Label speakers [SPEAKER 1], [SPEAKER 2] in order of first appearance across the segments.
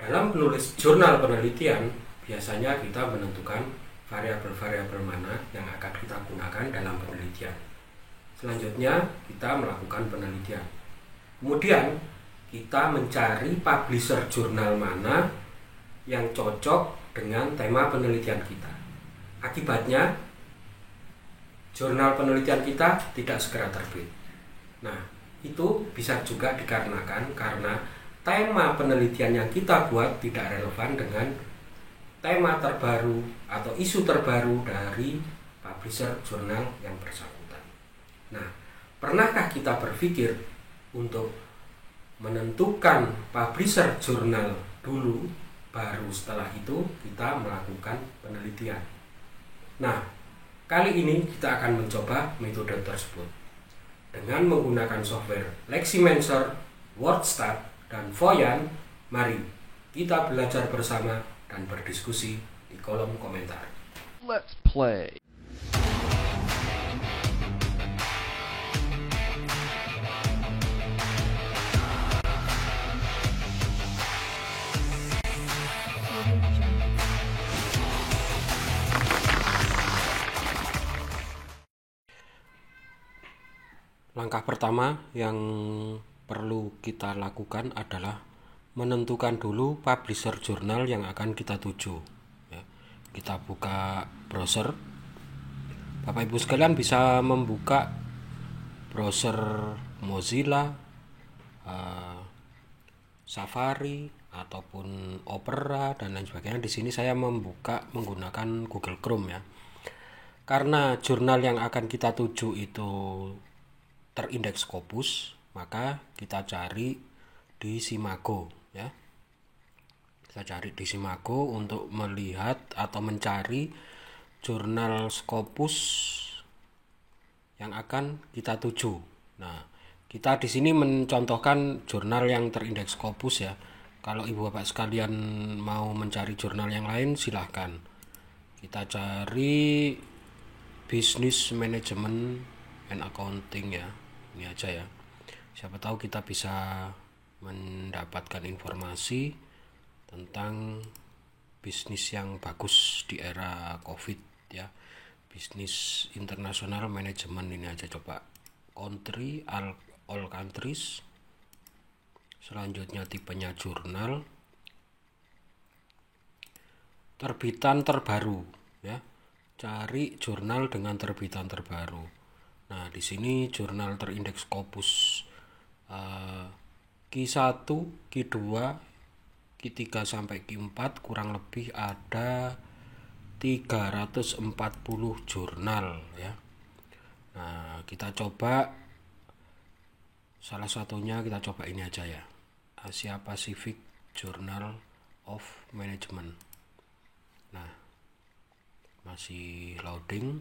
[SPEAKER 1] Dalam menulis jurnal penelitian, biasanya kita menentukan variabel-variabel mana yang akan kita gunakan dalam penelitian. Selanjutnya, kita melakukan penelitian. Kemudian, kita mencari publisher jurnal mana yang cocok dengan tema penelitian kita. Akibatnya, jurnal penelitian kita tidak segera terbit. Nah, itu bisa juga dikarenakan karena tema penelitian yang kita buat tidak relevan dengan tema terbaru atau isu terbaru dari publisher jurnal yang bersangkutan. Nah, pernahkah kita berpikir untuk menentukan publisher jurnal dulu, baru setelah itu kita melakukan penelitian? Nah, kali ini kita akan mencoba metode tersebut dengan menggunakan software Leximancer, WordStat, dan Voyan. Mari kita belajar bersama dan berdiskusi di kolom komentar.
[SPEAKER 2] Let's play.
[SPEAKER 1] Langkah pertama yang perlu kita lakukan adalah menentukan dulu publisher jurnal yang akan kita tuju. Kita buka browser. Bapak Ibu sekalian bisa membuka browser Mozilla, Safari ataupun Opera dan lain sebagainya. Di sini saya membuka menggunakan Google Chrome ya. Karena jurnal yang akan kita tuju itu terindeks Scopus, maka kita cari di Simago ya. Kita cari di Simago untuk melihat atau mencari jurnal Scopus yang akan kita tuju. Nah, kita di sini mencontohkan jurnal yang terindeks Scopus ya. Kalau Ibu Bapak sekalian mau mencari jurnal yang lain silahkan. Kita cari Business Management and Accounting ya. Ini aja ya. Siapa tahu kita bisa mendapatkan informasi tentang bisnis yang bagus di era Covid ya. Bisnis internasional manajemen, ini aja coba. Country, all countries. Selanjutnya tipenya jurnal. Terbitan terbaru ya. Cari jurnal dengan terbitan terbaru. Nah, di sini jurnal terindeks Scopus Q1, Q2, Q3 sampai Q4 kurang lebih ada 340 jurnal ya. Nah, kita coba salah satunya, kita coba ini aja ya. Asia Pacific Journal of Management. Nah, masih loading.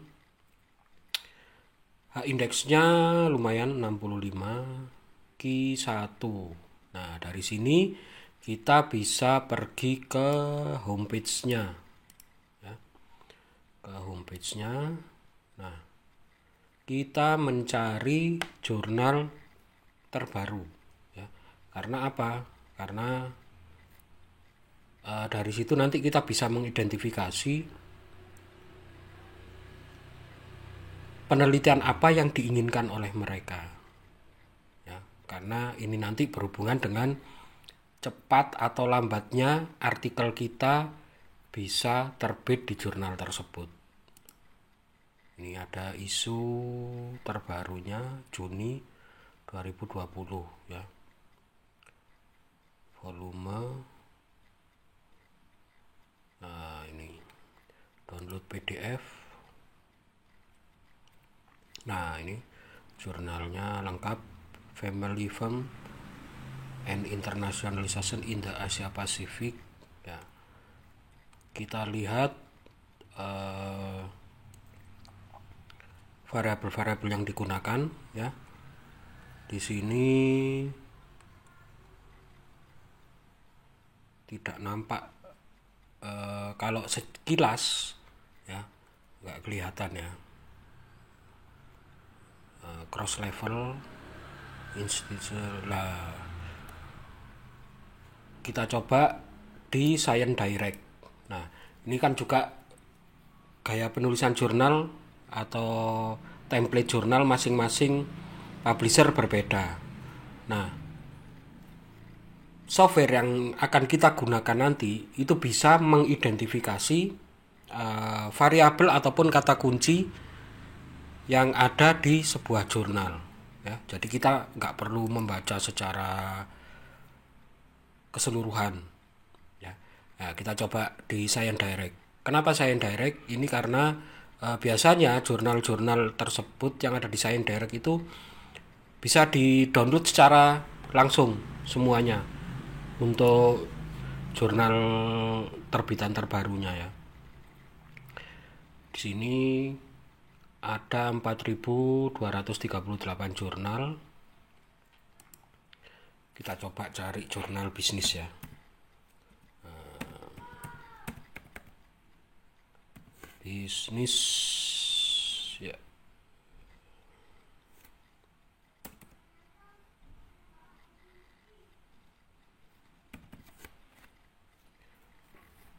[SPEAKER 1] Indeksnya lumayan 65, Q1. Nah, dari sini kita bisa pergi ke homepage-nya ya. Ke homepage-nya. Nah, kita mencari jurnal terbaru ya. Karena apa? Karena dari situ nanti kita bisa mengidentifikasi penelitian apa yang diinginkan oleh mereka ya, karena ini nanti berhubungan dengan cepat atau lambatnya artikel kita bisa terbit di jurnal tersebut. Ini ada isu terbarunya Juni 2020 ya. Volume. Nah, ini download PDF. Nah, ini jurnalnya lengkap, Family Firm and Internationalization in the Asia Pacific ya. Kita lihat variabel-variabel yang digunakan ya. Di sini tidak nampak kalau sekilas ya, nggak kelihatan ya. Cross level institusi lah. Kita coba di Science Direct. Nah, ini kan juga gaya penulisan jurnal atau template jurnal masing-masing publisher berbeda. Nah, software yang akan kita gunakan nanti itu bisa mengidentifikasi variabel ataupun kata kunci yang ada di sebuah jurnal. Ya, jadi kita nggak perlu membaca secara keseluruhan. Ya, nah, kita coba di Science Direct. Kenapa Science Direct? Ini karena biasanya jurnal-jurnal tersebut yang ada di Science Direct itu bisa di-download secara langsung semuanya untuk jurnal terbitan terbarunya ya. Di sini ada 4.238 jurnal. Kita coba cari jurnal bisnis ya. Bisnis ya.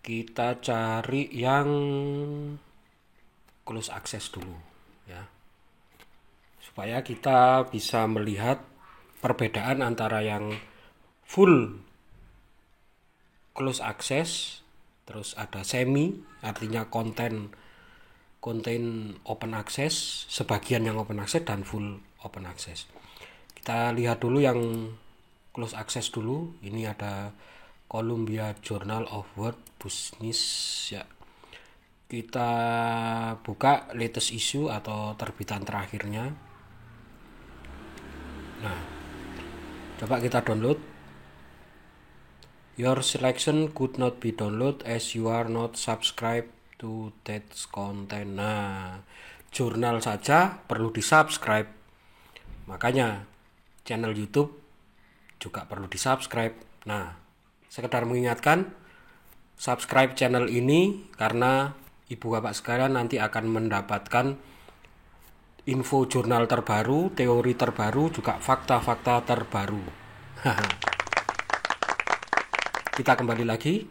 [SPEAKER 1] Kita cari yang close access dulu ya, supaya kita bisa melihat perbedaan antara yang full close access, terus ada semi, artinya konten open access, sebagian yang open access dan full open access. Kita lihat dulu yang close access dulu. Ini ada Columbia Journal of World Business ya. Kita buka latest issue atau terbitan terakhirnya. Nah, coba kita download. Your selection could not be download as you are not subscribed to that content. Nah, jurnal saja perlu di-subscribe. Makanya channel YouTube juga perlu di-subscribe. Nah, sekedar mengingatkan, subscribe channel ini karena Ibu Bapak sekalian nanti akan mendapatkan info jurnal terbaru, teori terbaru, juga fakta-fakta terbaru. Kita kembali lagi.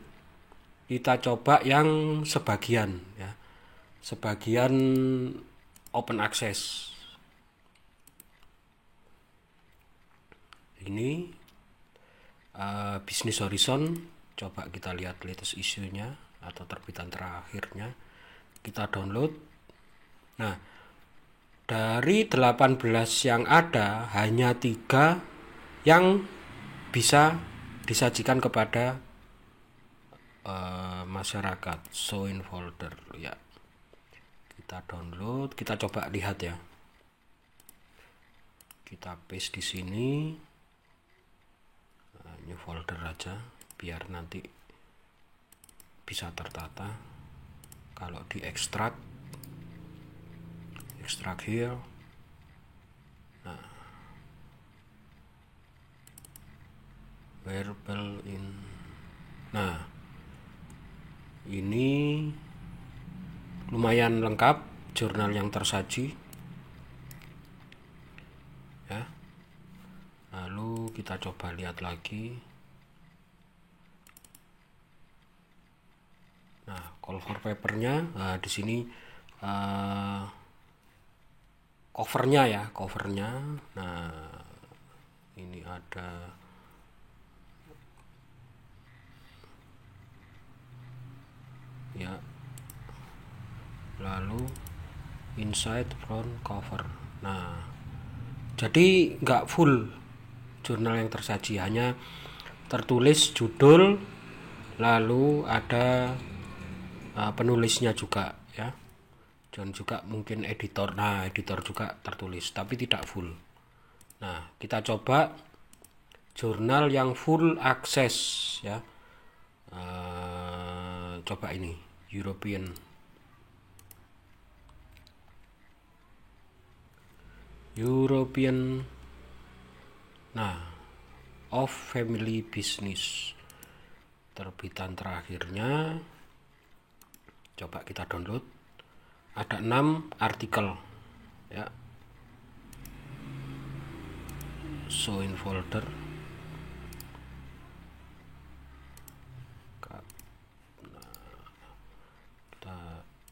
[SPEAKER 1] Kita coba yang sebagian ya. Sebagian open access. Ini Business Horizon. Coba kita lihat latest issue-nya atau terbitan terakhirnya. Kita download. Nah, dari 18 yang ada, hanya 3 yang bisa disajikan kepada masyarakat. Show in folder ya. Kita download, kita coba lihat ya. Kita paste di sini. New folder aja biar nanti bisa tertata. Kalau di extract here, nah, verbal in, nah ini lumayan lengkap jurnal yang tersaji ya. Lalu kita coba lihat lagi. Nah, cover papernya di sini covernya ya, covernya. Nah, ini ada ya. Lalu inside front cover. Nah, jadi nggak full jurnal yang tersaji, hanya tertulis judul, lalu ada penulisnya juga ya, dan juga mungkin editor. Nah, editor juga tertulis tapi tidak full. Nah, kita coba jurnal yang full access ya. Coba ini European nah, of Family Business, terbitan terakhirnya. Coba kita download. Ada 6 artikel ya. Show in folder.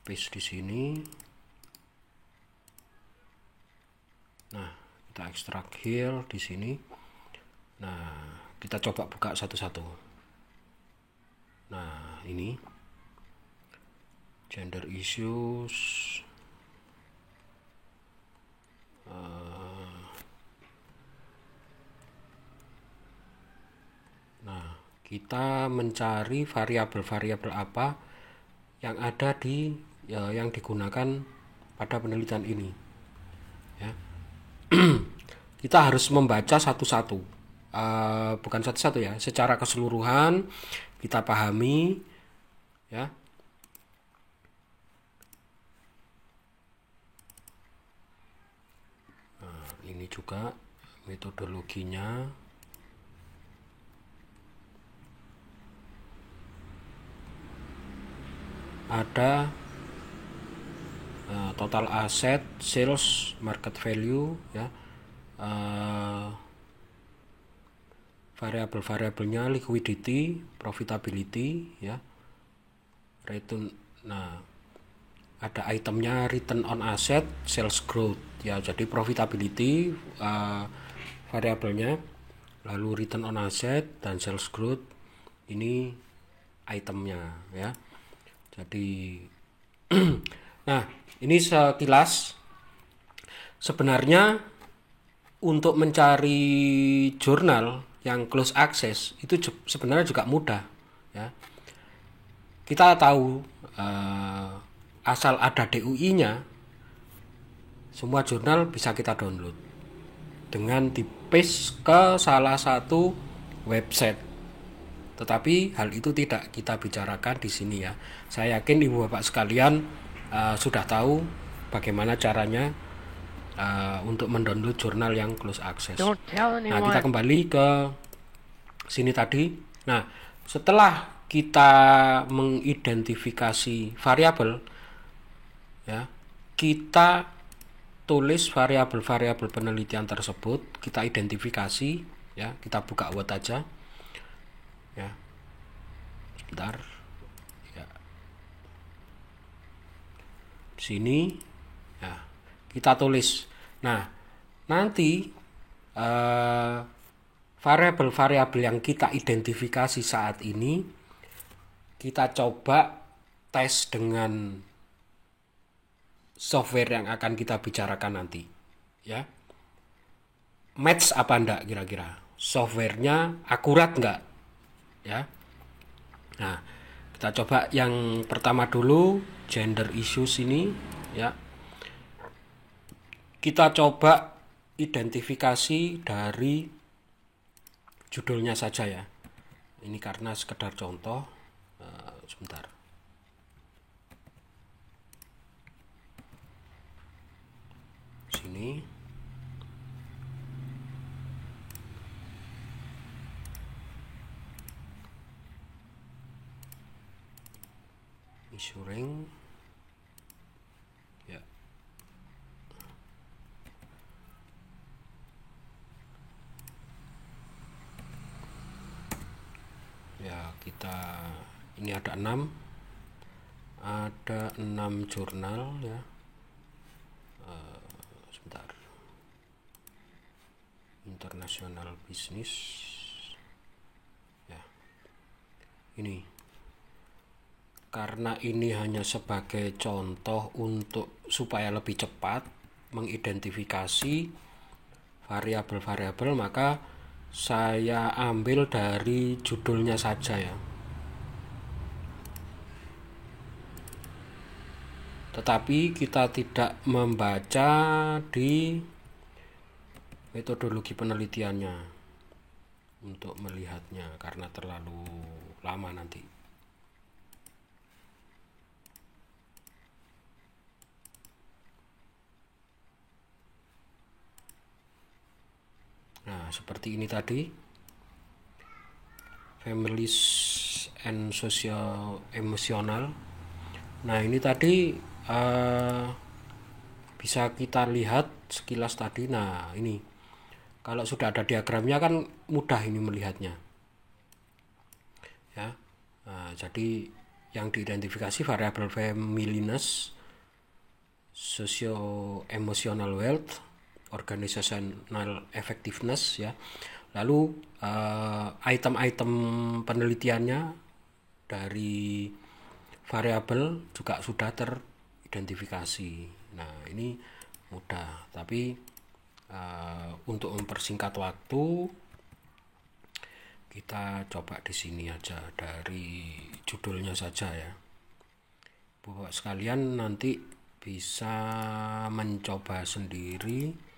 [SPEAKER 1] paste di sini. Nah, kita ekstrak here di sini. Nah, kita coba buka satu-satu. Nah, ini gender issues. Nah, kita mencari variabel-variabel apa yang ada di yang digunakan pada penelitian ini. Ya. Kita harus membaca satu-satu, bukan satu-satu ya, secara keseluruhan kita pahami, ya. Nah, ini juga metodologinya. Ada total aset, sales, market value, ya. Variabel-variabelnya liquidity, profitability, ya. Return. Nah, ada itemnya return on asset, sales growth, ya. Jadi profitability variabelnya, lalu return on asset dan sales growth ini itemnya, ya. Jadi nah, ini sekilas. Sebenarnya untuk mencari jurnal yang close access itu sebenarnya juga mudah, ya. Kita tahu asal ada DUI-nya, semua jurnal bisa kita download dengan di-paste ke salah satu website. Tetapi hal itu tidak kita bicarakan di sini, ya. Saya yakin Ibu Bapak sekalian sudah tahu bagaimana caranya untuk mendownload jurnal yang close access. Nah, kita kembali ke sini tadi. Nah, setelah kita mengidentifikasi variabel, ya, kita tulis variabel-variabel penelitian tersebut, kita identifikasi, ya. Kita buka Word aja, ya. Sebentar, ya. Di sini, ya, kita tulis. Nah, nanti variabel-variabel yang kita identifikasi saat ini kita coba tes dengan software yang akan kita bicarakan nanti, ya. Match apa enggak kira-kira? Softwarenya akurat enggak, ya. Nah, kita coba yang pertama dulu, gender issues ini, ya. Kita coba identifikasi dari judulnya saja, ya. Ini karena sekedar contoh. Sebentar. Sini. Measuring. Ya. Ya, kita ini ada 6 jurnal, ya. Sebentar. International business, ya. Ini karena ini hanya sebagai contoh untuk supaya lebih cepat mengidentifikasi variabel-variabel, maka saya ambil dari judulnya saja, ya. Tetapi kita tidak membaca di metodologi penelitiannya untuk melihatnya karena terlalu lama nanti. Nah, seperti ini tadi. Families and social emotional. Nah, ini tadi bisa kita lihat sekilas tadi. Nah, ini kalau sudah ada diagramnya kan mudah ini melihatnya, ya. Nah, jadi yang diidentifikasi variabel familiness, socio-emotional wealth, organizational effectiveness ya. Lalu item-item penelitiannya dari variabel juga sudah teridentifikasi. Nah, ini mudah, tapi untuk mempersingkat waktu kita coba di sini aja dari judulnya saja ya. Bapak sekalian nanti bisa mencoba sendiri.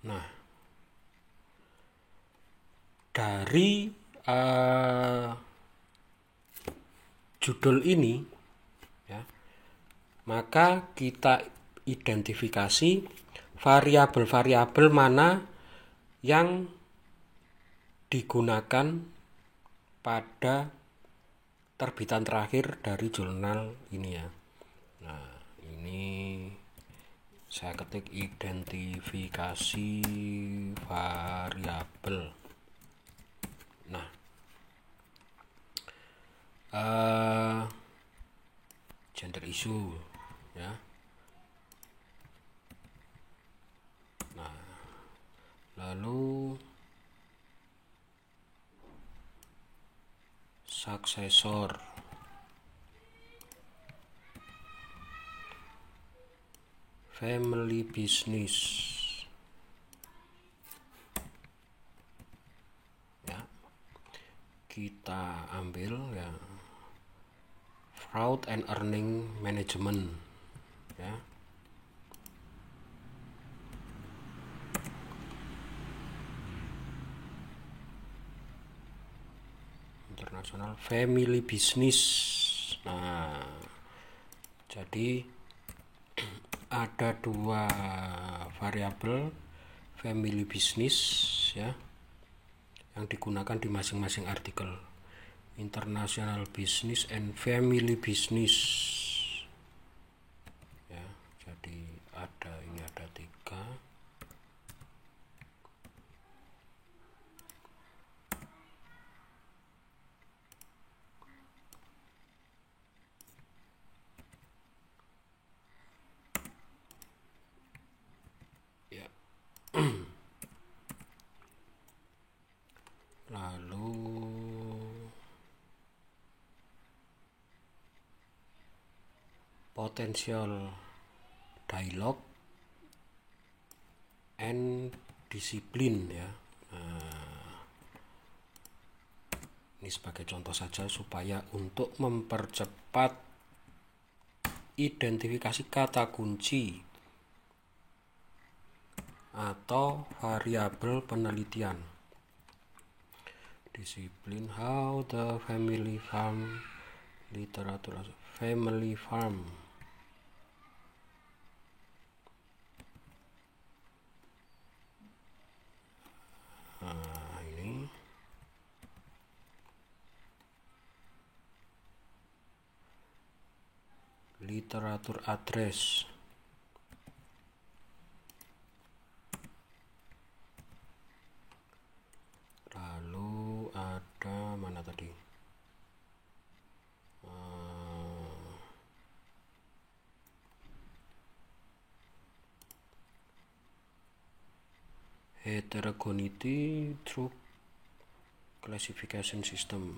[SPEAKER 1] Nah, dari judul ini ya, maka kita identifikasi variabel-variabel mana yang digunakan pada terbitan terakhir dari jurnal ini ya. Nah, ini saya ketik identifikasi variabel. Nah, gender issue ya. Nah, lalu successor, family business ya, kita ambil ya fraud and earning management ya. International family business. Nah, jadi ada dua variabel family business ya yang digunakan di masing-masing artikel. International business and family business ya. Jadi ini ada 3. Ya. Lalu potential dialogue and discipline ya. Ini sebagai contoh saja supaya untuk mempercepat identifikasi kata kunci atau variabel penelitian. Disiplin how the family farm literatur family farm. Nah, ini literatur address. Lalu ada mana tadi? Heterogeneity through classification system.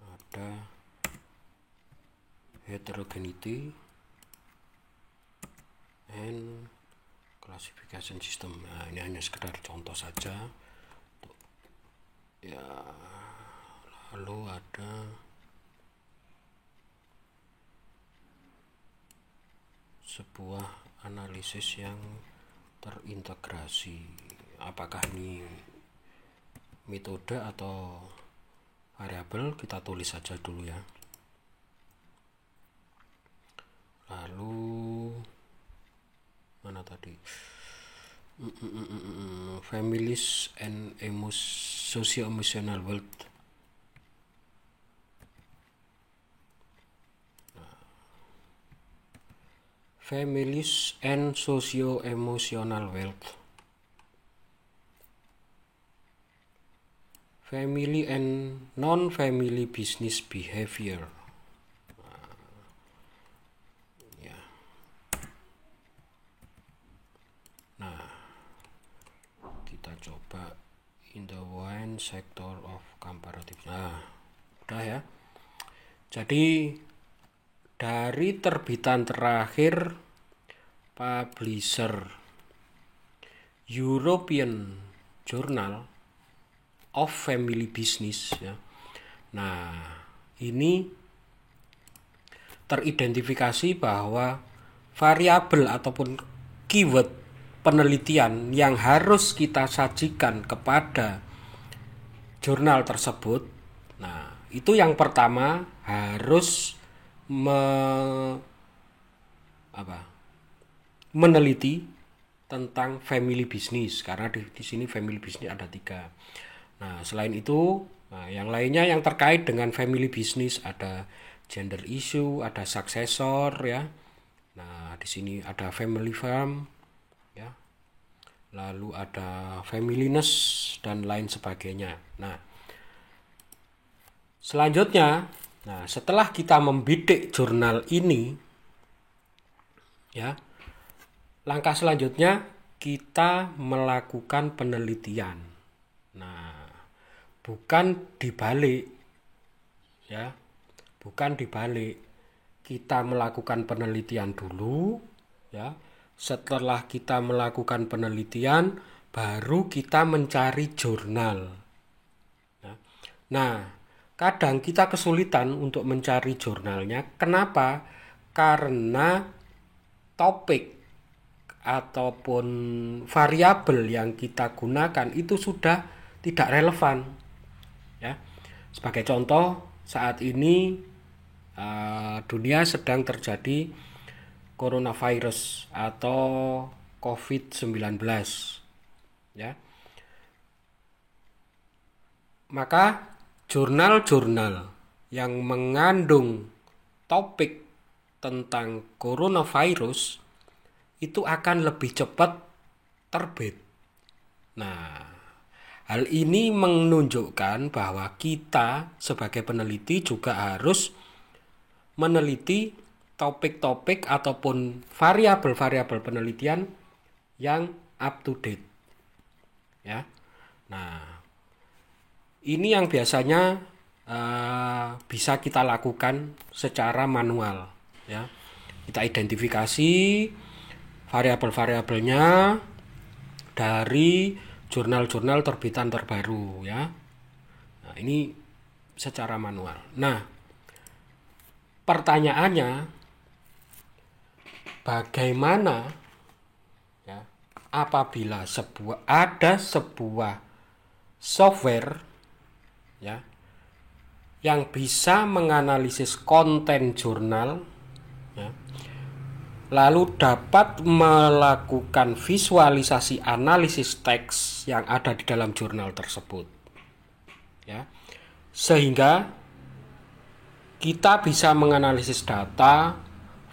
[SPEAKER 1] Ada heterogeneity and classification system. Nah, ini hanya sekedar contoh saja. Ya, lalu ada sebuah analisis yang terintegrasi. Apakah ini metode atau variabel? Kita tulis saja dulu ya. Lalu mana tadi? Families and socio-emotional wealth. Families and socio-emotional wealth. Family and non-family business behavior. Nah, kita coba in the wine sector of comparative. Nah, udah ya. Jadi dari terbitan terakhir publisher European Journal of Family Business ya. Nah, ini teridentifikasi bahwa variabel ataupun keyword penelitian yang harus kita sajikan kepada jurnal tersebut. Nah, itu yang pertama harus meneliti tentang family business, karena di sini family business ada 3. Nah, selain itu, yang lainnya yang terkait dengan family business ada gender issue, ada successor ya. Nah, di sini ada family farm ya. Lalu ada familyness dan lain sebagainya. Nah, selanjutnya, setelah kita membidik jurnal ini ya, langkah selanjutnya kita melakukan penelitian. Nah, bukan dibalik ya, bukan dibalik. Kita melakukan penelitian dulu ya. Setelah kita melakukan penelitian, baru kita mencari jurnal. Nah, kadang kita kesulitan untuk mencari jurnalnya. Kenapa? Karena topik ataupun variabel yang kita gunakan itu sudah tidak relevan ya. Sebagai contoh, saat ini dunia sedang terjadi coronavirus atau COVID-19 ya. Maka jurnal-jurnal yang mengandung topik tentang coronavirus itu akan lebih cepat terbit. Nah, hal ini menunjukkan bahwa kita sebagai peneliti juga harus meneliti topik-topik ataupun variabel-variabel penelitian yang up to date. Ya. Nah, ini yang biasanya bisa kita lakukan secara manual. Ya. Kita identifikasi variabel-variabelnya dari jurnal-jurnal terbitan terbaru ya. Nah, ini secara manual. Nah, pertanyaannya, bagaimana ya apabila ada sebuah software ya yang bisa menganalisis konten jurnal ya, lalu dapat melakukan visualisasi analisis teks yang ada di dalam jurnal tersebut ya, sehingga kita bisa menganalisis data,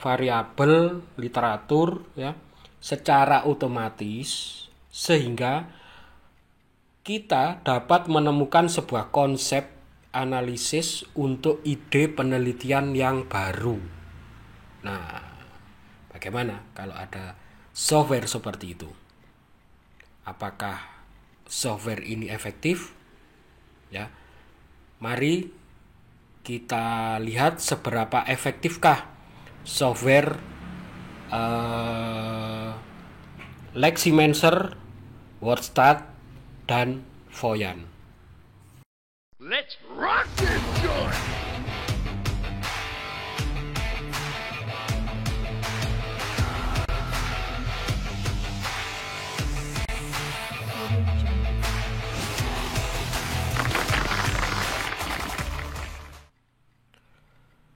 [SPEAKER 1] variabel, literatur ya secara otomatis, sehingga kita dapat menemukan sebuah konsep analisis untuk ide penelitian yang baru. Nah, bagaimana kalau ada software seperti itu? Apakah software ini efektif? Ya, mari kita lihat seberapa efektifkah software Leximancer, WordStat, dan Voyan.
[SPEAKER 2] Let's rock this joint!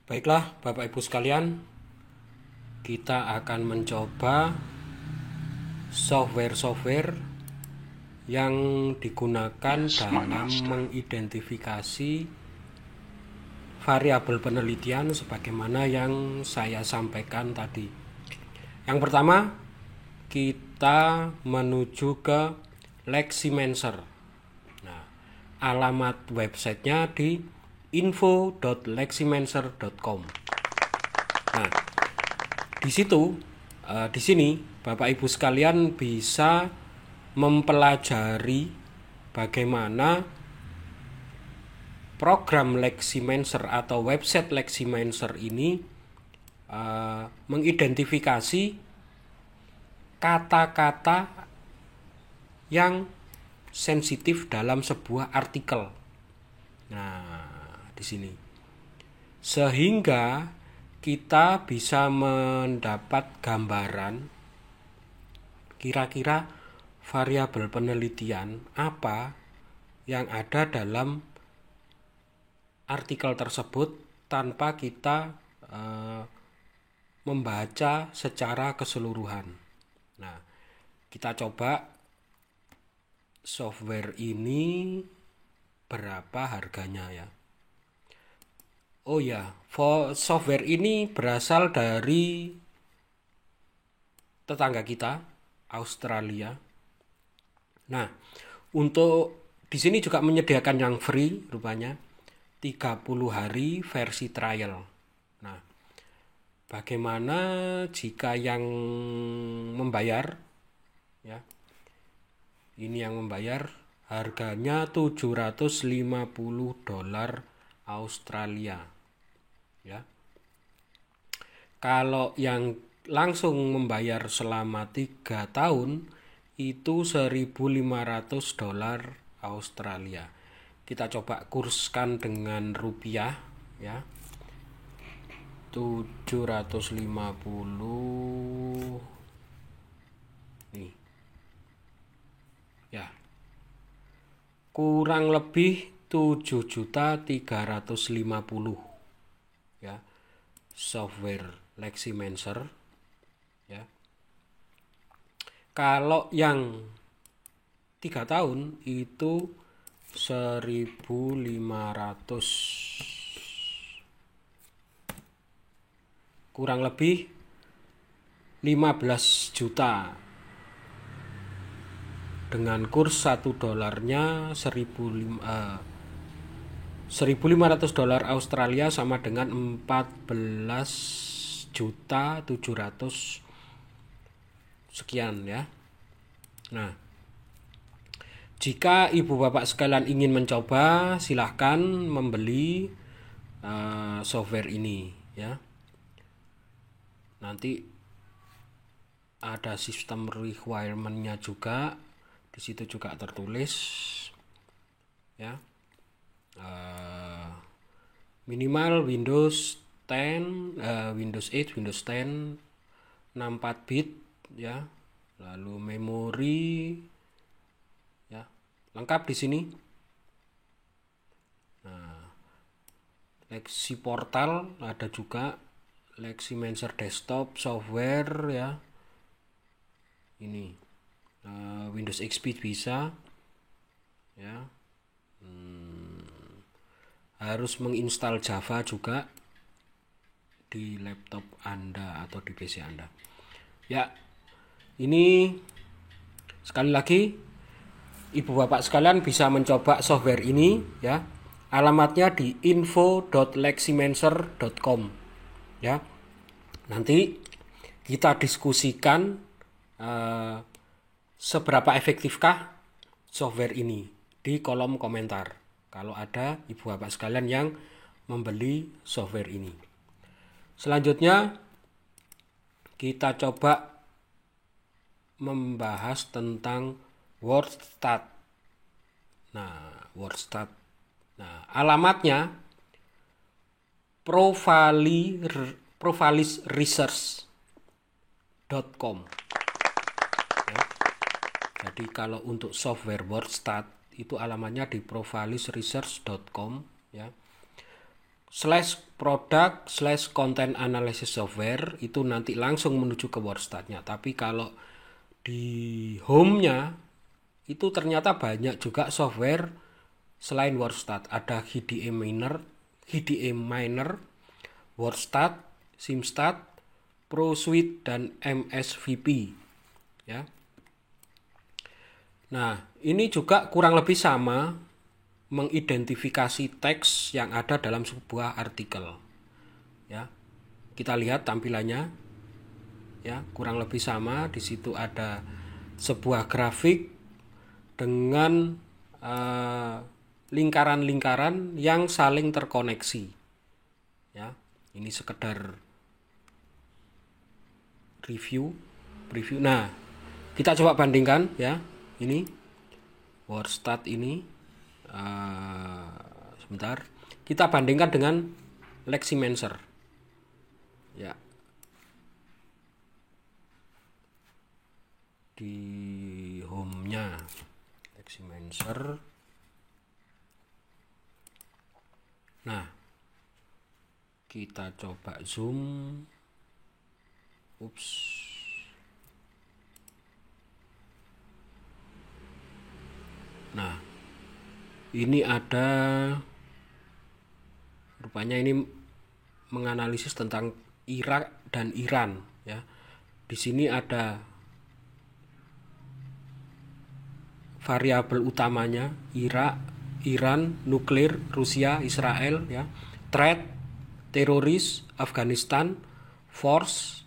[SPEAKER 1] Baiklah, Bapak Ibu sekalian, kita akan mencoba software-software yang digunakan dalam mengidentifikasi variabel penelitian sebagaimana yang saya sampaikan tadi. Yang pertama, kita menuju ke Leximancer. Nah, alamat websitenya di info.leximancer.com. Nah, di sini Bapak Ibu sekalian bisa mempelajari bagaimana program Leximancer atau website Leximancer ini mengidentifikasi kata-kata yang sensitif dalam sebuah artikel. Nah, di sini sehingga kita bisa mendapat gambaran kira-kira variabel penelitian apa yang ada dalam artikel tersebut tanpa kita membaca secara keseluruhan. Nah, kita coba software ini berapa harganya ya. Oh ya, software ini berasal dari tetangga kita, Australia. Nah, untuk di sini juga menyediakan yang free rupanya, 30 hari versi trial. Nah, bagaimana jika yang membayar ya? Ini yang membayar harganya $750 Australia. Ya. Kalau yang langsung membayar selama 3 tahun itu $1.500 Australia. Kita coba kurskan dengan rupiah ya. 750 nih. Ya. Kurang lebih 7.350.000 ya. Software Leximancer ya. Kalau yang 3 tahun itu 1.500, kurang lebih 15 juta dengan kurs $1 $1.500 Australia sama dengan 14.700 sekian ya. Nah, jika ibu bapak sekalian ingin mencoba, silahkan membeli software ini ya. Nanti ada sistem requirement-nya juga, di situ juga tertulis ya. Minimal Windows 10, Windows 8, Windows 10, 64 bit ya. Lalu memori ya, lengkap di sini. Nah, Lexi Portal ada juga, Leximancer Desktop Software ya. Ini Windows XP bisa ya. Harus menginstal Java juga di laptop Anda atau di PC Anda. Ya, ini sekali lagi ibu bapak sekalian bisa mencoba software ini ya. Alamatnya di info.leximancer.com ya. Nanti kita diskusikan seberapa efektifkah software ini di kolom komentar kalau ada ibu bapak sekalian yang membeli software ini. Selanjutnya kita coba membahas tentang WordStat. Nah, WordStat. Nah, alamatnya profalisresearch.com ya. Jadi kalau untuk software WordStat itu alamatnya di profalisresearch.com ya. /product/content analysis software itu nanti langsung menuju ke WordStatnya. Tapi kalau di home-nya itu ternyata banyak juga software selain WordStat. Ada HDE Miner, WordStat, SimStat, ProSuite dan MSVP ya. Nah, ini juga kurang lebih sama mengidentifikasi teks yang ada dalam sebuah artikel. Ya. Kita lihat tampilannya. Ya, kurang lebih sama. Di situ ada sebuah grafik dengan lingkaran-lingkaran yang saling terkoneksi. Ya, ini sekedar preview. Nah, kita coba bandingkan ya. Ini WordStat ini sebentar. Kita bandingkan dengan Leximancer. Ya. Di home-nya Leximancer. Nah, kita coba zoom. Nah, ini ada, rupanya ini menganalisis tentang Irak dan Iran ya. Di sini ada variabel utamanya Irak, Iran, nuklir, Rusia, Israel ya, threat, teroris, Afghanistan, force,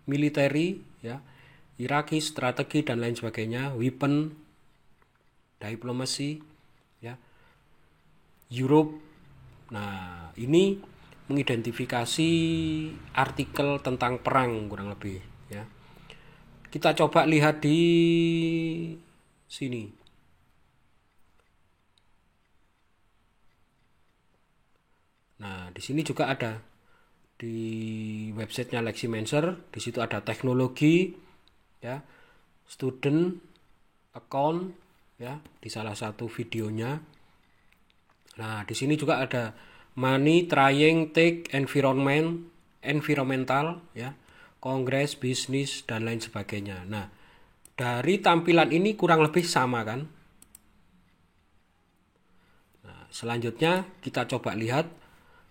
[SPEAKER 1] military ya, Iraki, strategi dan lain sebagainya, weapon, diplomasi ya, Europe. Nah, ini mengidentifikasi artikel tentang perang kurang lebih ya. Kita coba lihat di sini. Nah, di sini juga ada di websitenya Leximancer. Di situ ada teknologi ya, student, account ya, di salah satu videonya. Nah, di sini juga ada money, trying, take, environmental ya, Congress, bisnis dan lain sebagainya. Nah, dari tampilan ini kurang lebih sama kan? Nah, selanjutnya kita coba lihat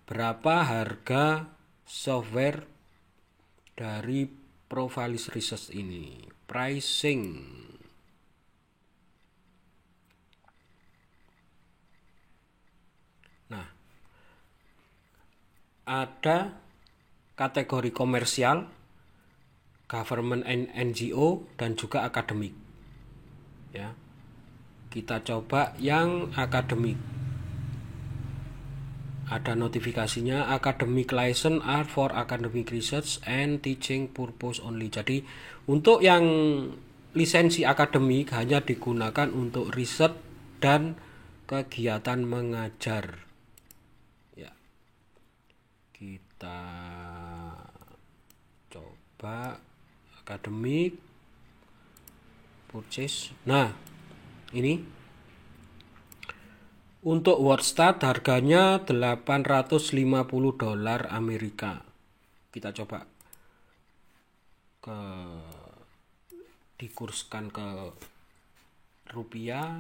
[SPEAKER 1] berapa harga software dari Profiles Research ini. Pricing. Nah, ada kategori komersial, government and NGO, dan juga akademik. Ya, kita coba yang akademik. Ada notifikasinya, academic license are for academic research and teaching purpose only. Jadi untuk yang lisensi akademik hanya digunakan untuk riset dan kegiatan mengajar. Kita coba akademik purchase. Nah, ini untuk WordStat harganya $850 Amerika. Kita coba dikurskan ke rupiah.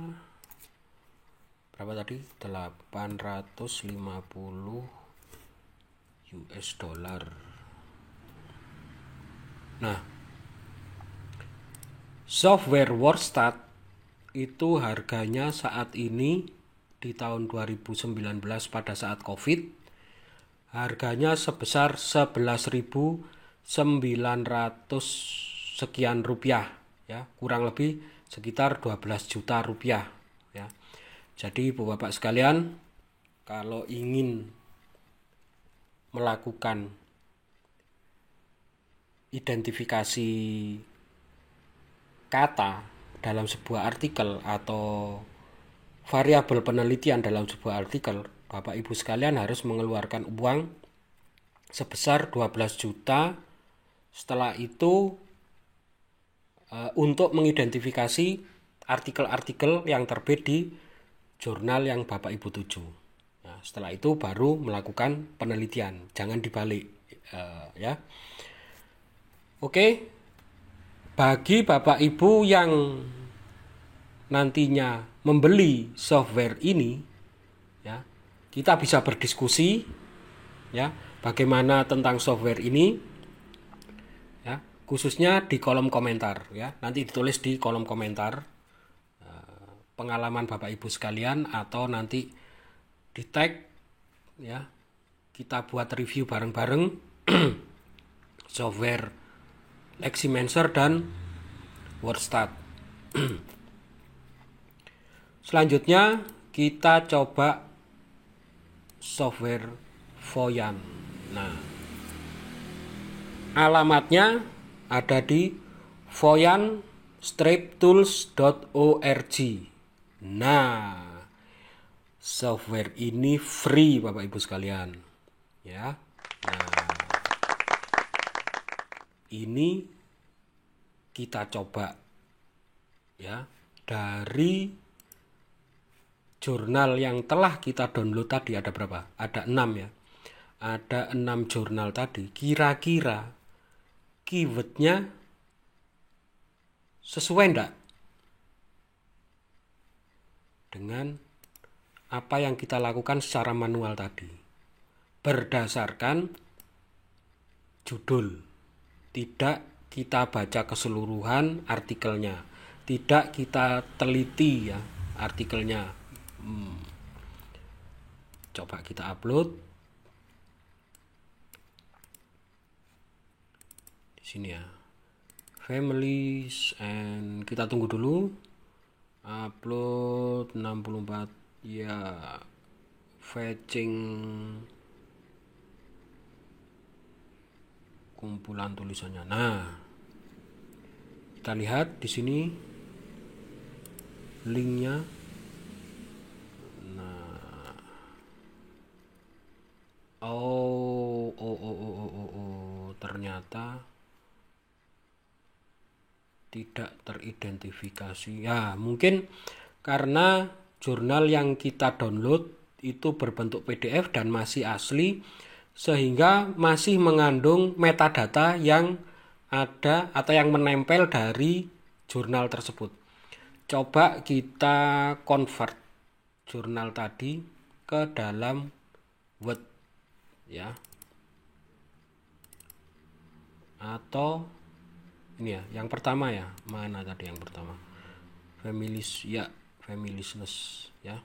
[SPEAKER 1] Berapa tadi? 850 US dollar. Nah, software WordStat itu harganya saat ini di tahun 2019 pada saat COVID harganya sebesar 11.900 sekian rupiah ya, kurang lebih sekitar 12 juta rupiah ya. Jadi Bapak sekalian, kalau ingin melakukan identifikasi kata dalam sebuah artikel atau variabel penelitian dalam sebuah artikel, Bapak Ibu sekalian harus mengeluarkan uang sebesar 12 juta. Setelah itu untuk mengidentifikasi artikel-artikel yang terbit di jurnal yang Bapak Ibu tuju. Nah, setelah itu baru melakukan penelitian, jangan dibalik ya. Oke, bagi Bapak Ibu yang nantinya membeli software ini, ya, kita bisa berdiskusi, ya, bagaimana tentang software ini. khususnya di kolom komentar ya. Nanti ditulis di kolom komentar pengalaman Bapak Ibu sekalian, atau nanti di tag ya. Kita buat review bareng-bareng software Leximancer dan WordStat. Selanjutnya kita coba software Voyant. Nah, alamatnya ada di voyant-tools.org. Nah, software ini free Bapak Ibu sekalian ya. Nah, ini kita coba ya dari jurnal yang telah kita download tadi. Ada berapa? Ada 6 ya. Ada 6 jurnal tadi. Kira-kira keywordnya sesuai enggak dengan apa yang kita lakukan secara manual tadi, berdasarkan judul. Tidak kita baca keseluruhan artikelnya, tidak kita teliti ya artikelnya. Coba kita upload di sini ya, families, and kita tunggu dulu. Upload 64 ya, fetching kumpulan tulisannya. Nah, kita lihat di sini linknya. Nah, ternyata tidak teridentifikasi. Ya, mungkin karena jurnal yang kita download itu berbentuk PDF dan masih asli, sehingga masih mengandung metadata yang ada atau yang menempel dari jurnal tersebut. Coba kita convert jurnal tadi ke dalam Word ya, atau ini ya, yang pertama ya, mana tadi yang pertama, families ya, familiesness ya,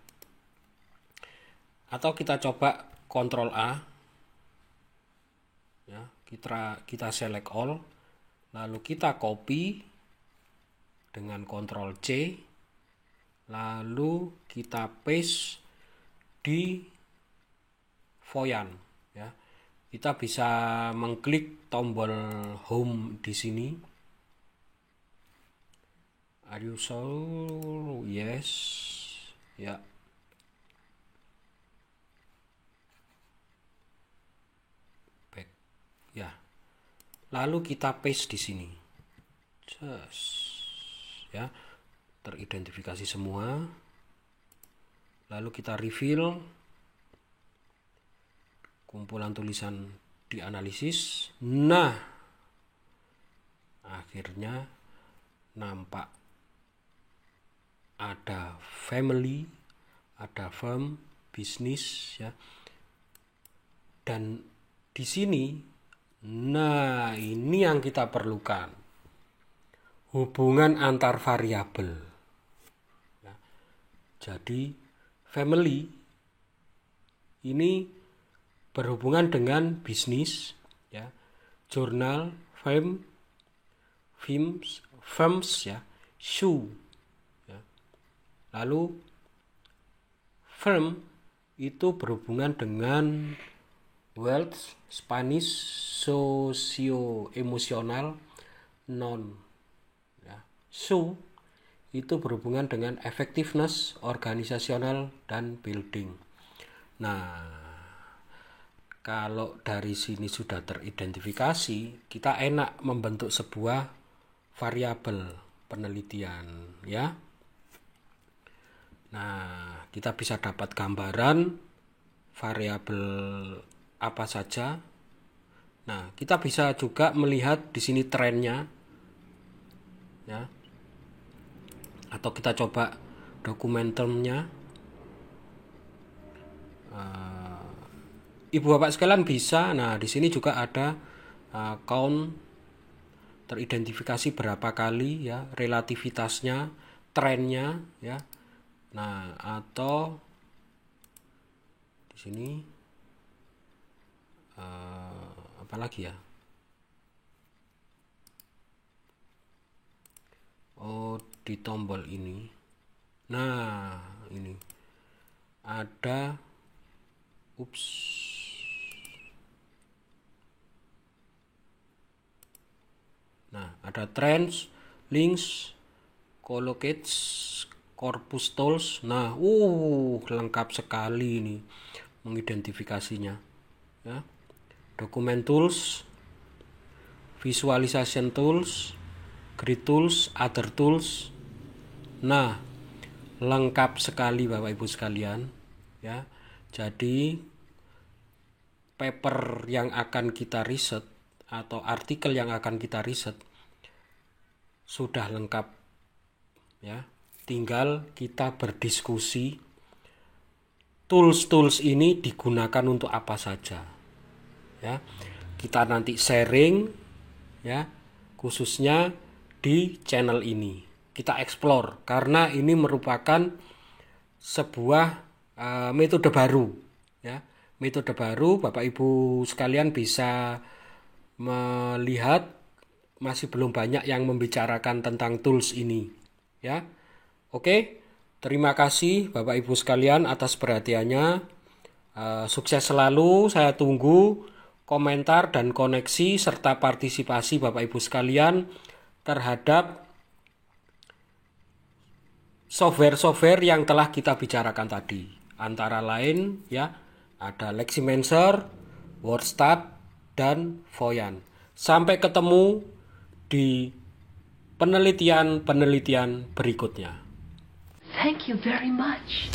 [SPEAKER 1] atau kita coba Ctrl A ya, kita select all, lalu kita copy dengan Ctrl C, lalu kita paste di Voyant ya. Kita bisa mengklik tombol home di sini. Are you sure? Yes ya. Back ya. Lalu kita paste di sini. Ya, teridentifikasi semua. Lalu kita refill kumpulan tulisan dianalisis. Nah, akhirnya nampak ada family, ada firm, bisnis ya. Dan di sini, nah ini yang kita perlukan, hubungan antar variabel ya. Jadi family ini berhubungan dengan bisnis ya, jurnal, firms ya, shoe ya. Lalu firm itu berhubungan dengan wealth, Spanish, socio-emosional, non ya. Shoe itu berhubungan dengan effectiveness, organisasional, dan building. Nah, kalau dari sini sudah teridentifikasi, kita enak membentuk sebuah variabel penelitian ya. Nah, kita bisa dapat gambaran variabel apa saja. Nah, kita bisa juga melihat di sini trennya ya. Atau kita coba dokumentumnya. Ibu bapak sekalian bisa. Nah, di sini juga ada count teridentifikasi berapa kali ya, relativitasnya, trennya ya. Nah, atau di sini apa lagi ya? Oh, di tombol ini. Nah, ini ada Nah, ada trends, links, collocates, corpus tools. Nah, lengkap sekali ini mengidentifikasinya. Ya. Document tools, visualization tools, grid tools, other tools. Nah, lengkap sekali Bapak Ibu sekalian. Ya, jadi paper yang akan kita riset atau artikel yang akan kita riset sudah lengkap ya, tinggal kita berdiskusi tools ini digunakan untuk apa saja ya. Kita nanti sharing ya, khususnya di channel ini kita explore karena ini merupakan sebuah metode baru ya, metode baru. Bapak Ibu sekalian bisa melihat masih belum banyak yang membicarakan tentang tools ini ya. Oke, terima kasih Bapak Ibu sekalian atas perhatiannya. Sukses selalu. Saya tunggu komentar dan koneksi serta partisipasi Bapak Ibu sekalian terhadap software-software yang telah kita bicarakan tadi. Antara lain ya, ada Leximancer, WordStat, dan Voyan. Sampai ketemu di penelitian-penelitian berikutnya.
[SPEAKER 3] Thank you very much.